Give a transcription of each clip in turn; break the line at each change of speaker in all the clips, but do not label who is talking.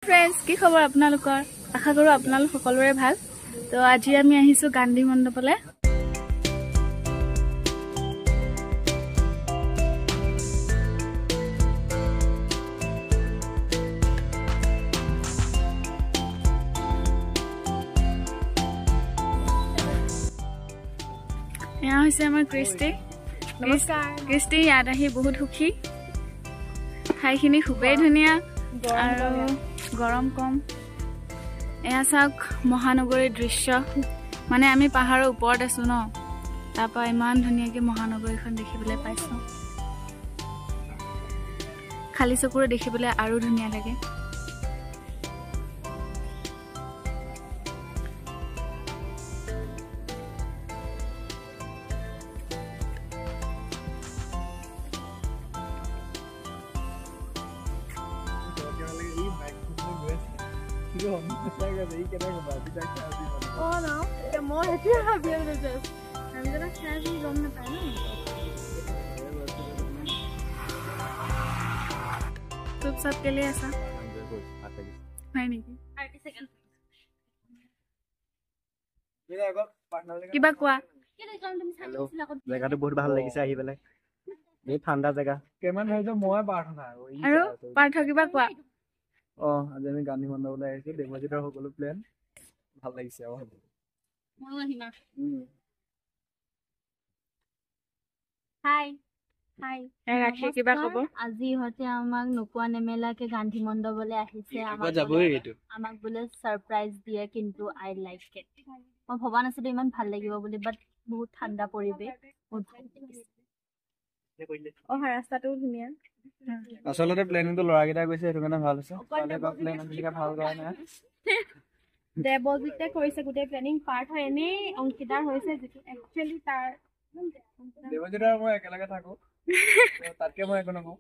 Friends की खबर आपनालोकर आशा करूँ आपनालोक सकलोरे ভাল तो আজি আমি আহিছো গান্ধী মণ্ডপলে यहाँ হৈছে আমাৰ ক্ৰিষ্টি নমস্কাৰ ক্ৰিষ্টি ইয়াত আহি বহুত সুখী ঠাইখিনি খুবেই ধুনীয়া আৰু গৰম কম এয়া চাওক মহানগৰীৰ দৃশ্য মানে আমি পাহাৰৰ ওপৰত আছো ন তাৰপা ইমান ধুনীয়াকৈ মহানগৰীখন দেখিবলৈ পাইছো খালি চকুৰে দেখিবলৈ আৰু ধুনীয়া লাগে Oh no, the more it you have here with this. I'm gonna carry you on the panel. Soup सब के लिए ऐसा? नहीं नहीं 30 seconds. किबा कुआ?
हेलो जगह तो बहुत ভাল লাগিছে আহি বেলে এই ঠান্ডা জায়গা কেমন হইছে মই পাৰ্থনা
আৰু পাৰ্থ কিবা কুआ
আজি আমি গান্ধী মণ্ডপলৈ আহিছো দেৱজিতৰ সকলো প্ল্যান ভাল লাগিছে
হাই হাই
ৰাখি কিবা কব
আজি হতে আমাক নোকোৱা নেমেলাকে গান্ধী মণ্ডপলৈ আহিছে আমাক বোলে সাৰপ্ৰাইজ দিয়ে কিন্তু আই লাইক ইট মই ভবা নাছিলো ইমান ভাল লাগিব বুলি বাট বহুত ঠাণ্ডা পৰিৱেশ বহুত ভাল লাগিছে
ৰাস্তাটো ধুনীয়া
আসলতে প্ল্যানিংটো লৰাগিটা কৈছে সেইটো কাৰণে ভাল হৈছে তালে বা প্ল্যান আনিলে ভাল কৰা নাই
দেৱজিতে কৰিছে গোটেই প্ল্যানিং পাৰ্ট হয় এনে অংকিতাৰ হৈছে যেটো একচুয়ালি তাৰ
দেৱজিতৰ মই একেলগে থাকো তাতকে মই একো নকওঁ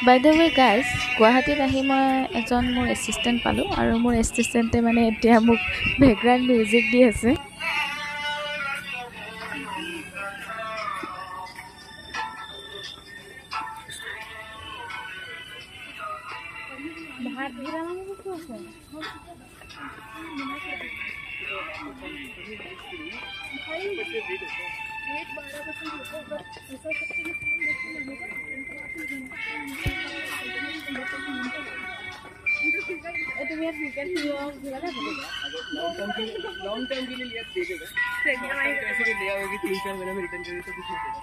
By the way guys, গুৱাহাটীত আহি মই এজন মোৰ এসিস্টেন্ট পালো আৰু মোৰ এসিস্টেন্টে মানে এতিয়া মোক ব্যাকগ্ৰাউণ্ড মিউজিক দি আছে
ভাত দিলা মানে কি আছে
लॉन्ग टाइम के लिए लिया दे देगा ऐसे कि लिया होगी 3-4 महीने में रिटर्न करें तो कुछ नहीं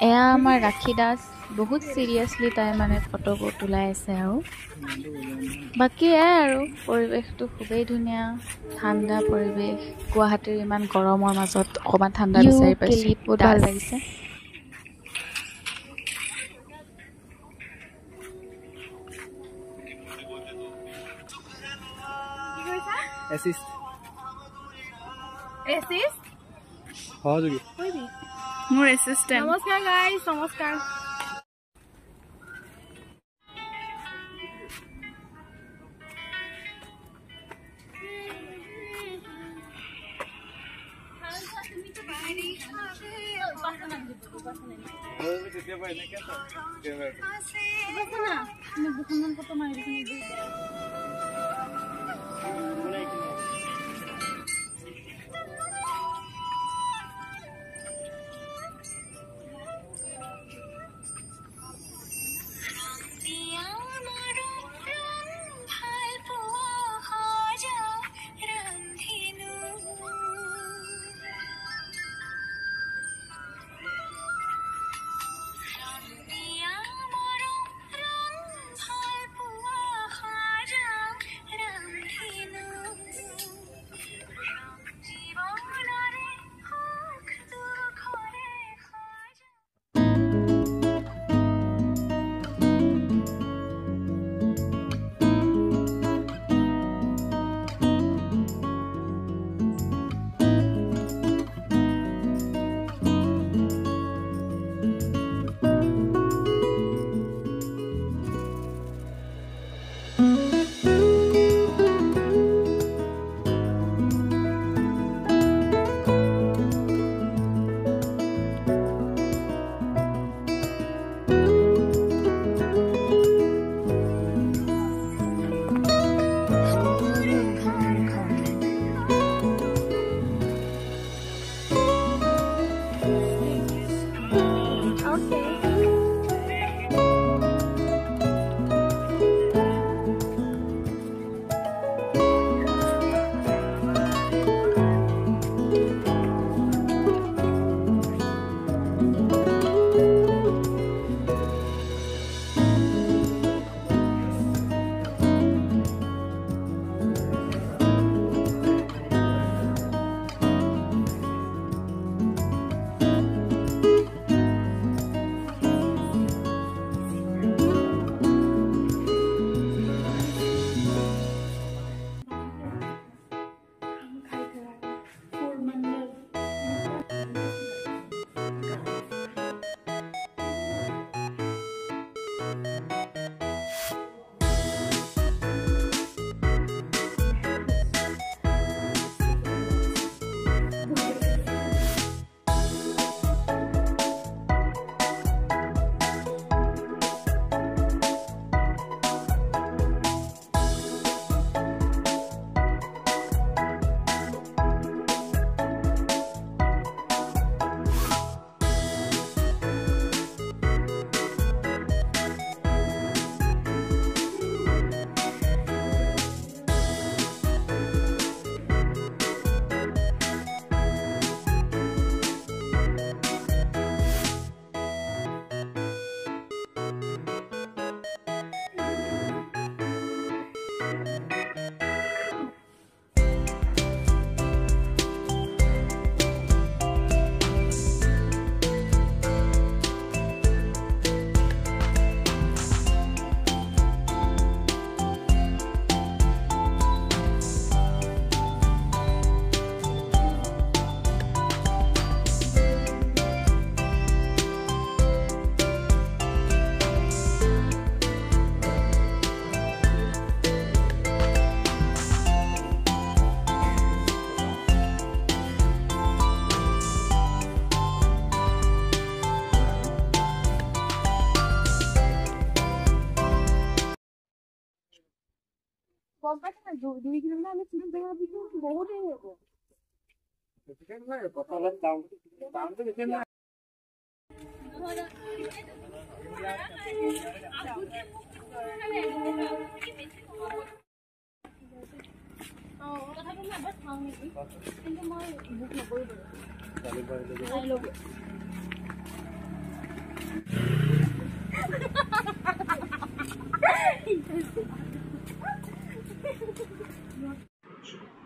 এয়া আমাৰ ৰাখি দাস বহুত সিৰিয়াসলি তাই মানে ফটো তুলাই আছে আৰু বাকি আৰু পৰিৱেশটো খুবেই ধুনীয়া ঠাণ্ডা পৰিৱেশ গুৱাহাটীৰ ইমান গৰমৰ মাজত অকমান ঠাণ্ডা বিচাৰি পাইছো বহুত ভাল লাগিছে
assist हो जोगी
कोई भी मोर असिस्टेंट नमस्कार गाइस नमस्कार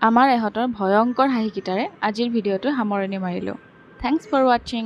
আমাৰ ইহঁতৰ ভয়ংকৰ হাঁহিকেইটাৰে আজিৰ ভিডিঅ'টো সামৰণি মাৰিলোঁ। থেংকছ ফৰ ৱাচিং।